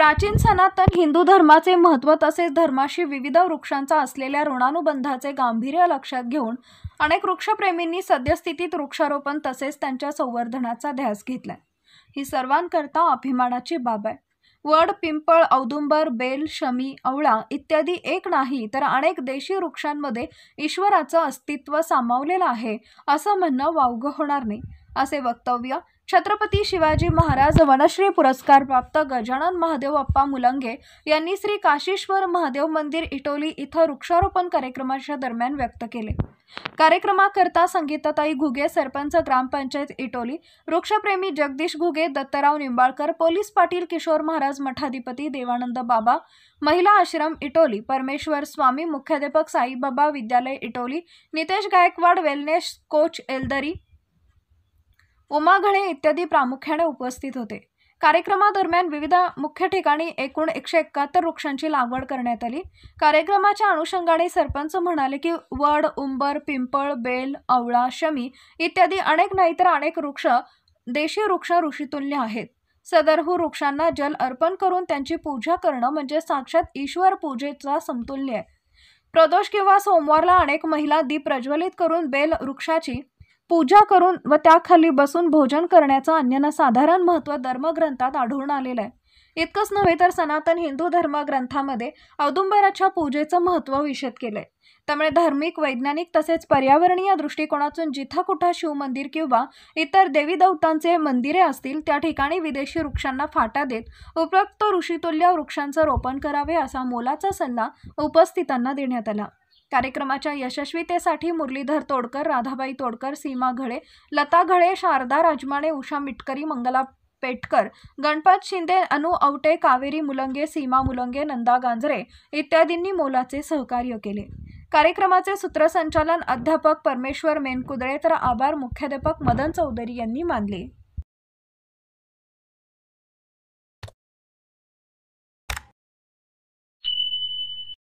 प्राचीन सनातन हिंदू धर्माचे महत्त्व तसेच धर्माशी विविध वृक्षांचा असलेल्या ऋणानुबंधाचे गांभीर्य लक्षात घेऊन अनेक वृक्षप्रेमींनी सद्यस्थितीत वृक्षारोपण तसेच त्यांच्या संवर्धनाचा ध्यास घेतलाय। ही सर्वांकरता अभिमानाची बाब आहे। वड, पिंपळ, औदुंबर, बेल, शमी, आवळा इत्यादी एक नाही तर अनेक देशी वृक्षांमध्ये ईश्वराचं अस्तित्व सामावलेलं आहे असं म्हणणं वावगं होणार नाही, असे वक्तव्य छत्रपती शिवाजी महाराज वनश्री पुरस्कार प्राप्त गजानन महादेव अप्पा मुलंगे यांनी श्री काशीश्वर महादेव मंदिर इटोली इथं वृक्षारोपण कार्यक्रमाच्या दरम्यान व्यक्त केले। कार्यक्रमाकरता संगीताताई घुगे, सरपंच ग्रामपंचायत इटोली, वृक्षप्रेमी जगदीश घुगे, दत्तराव निंबाळकर, पोलीस पाटील किशोर महाराज मठाधिपती, देवानंद बाबा महिला आश्रम इटोली, परमेश्वर स्वामी मुख्याध्यापक साईबाबा विद्यालय इटोली, नितेश गायकवाड वेलनेस कोच एलदरी, उमा घळे इत्यादी प्रामुख्याने उपस्थित होते। कार्यक्रमादरम्यान विविध मुख्य ठिकाणी एकूण 171 वृक्षांची लागवड करण्यात आली। कार्यक्रमाच्या अनुषंगाने सरपंच म्हणाले की वड, उंबर, पिंपळ, बेल, आवळा, शमी इत्यादी अनेक नाही तर अनेक वृक्ष देशी वृक्ष ऋषितुल्य आहेत। सदरहू वृक्षांना जल अर्पण करून त्यांची पूजा करणं म्हणजे साक्षात ईश्वर पूजेचा समतुल्य आहे। प्रदोष किंवा सोमवारला अनेक महिला दीप प्रज्वलित करून बेल वृक्षाची पूजा करून व त्याखाली बसून भोजन करण्याचं अनन्यसाधारण महत्त्व धर्मग्रंथात आढळून आलेलं आहे। इतकंच नव्हे तर सनातन हिंदू धर्मग्रंथामध्ये औदुंबराच्या पूजेचं महत्त्व विशद केलंय। त्यामुळे धार्मिक, वैज्ञानिक तसेच पर्यावरणीय दृष्टिकोनातून जिथं कुठं शिवमंदिर किंवा इतर देवी देवतांचे मंदिरे असतील त्या ठिकाणी विदेशी वृक्षांना फाटा देत उपरोक्त ऋषितुल्य वृक्षांचं रोपण करावे असा मोलाचा सल्ला उपस्थितांना देण्यात आला। कार्यक्रमाच्या यशस्वीतेसाठी मुरलीधर तोडकर, राधाबाई तोडकर, सीमा घळे, लता घळे, शारदा राजमाने, उषा मिटकरी, मंगला पेटकर, गणपत शिंदे, अनु आवटे, कावेरी मुलंगे, सीमा मुलंगे, नंदा गांजरे इत्यादींनी मोलाचे सहकार्य केले। कार्यक्रमाचे सूत्रसंचालन अध्यापक परमेश्वर मेनकुदळे तर आभार मुख्याध्यापक मदन चौधरी यांनी मानले।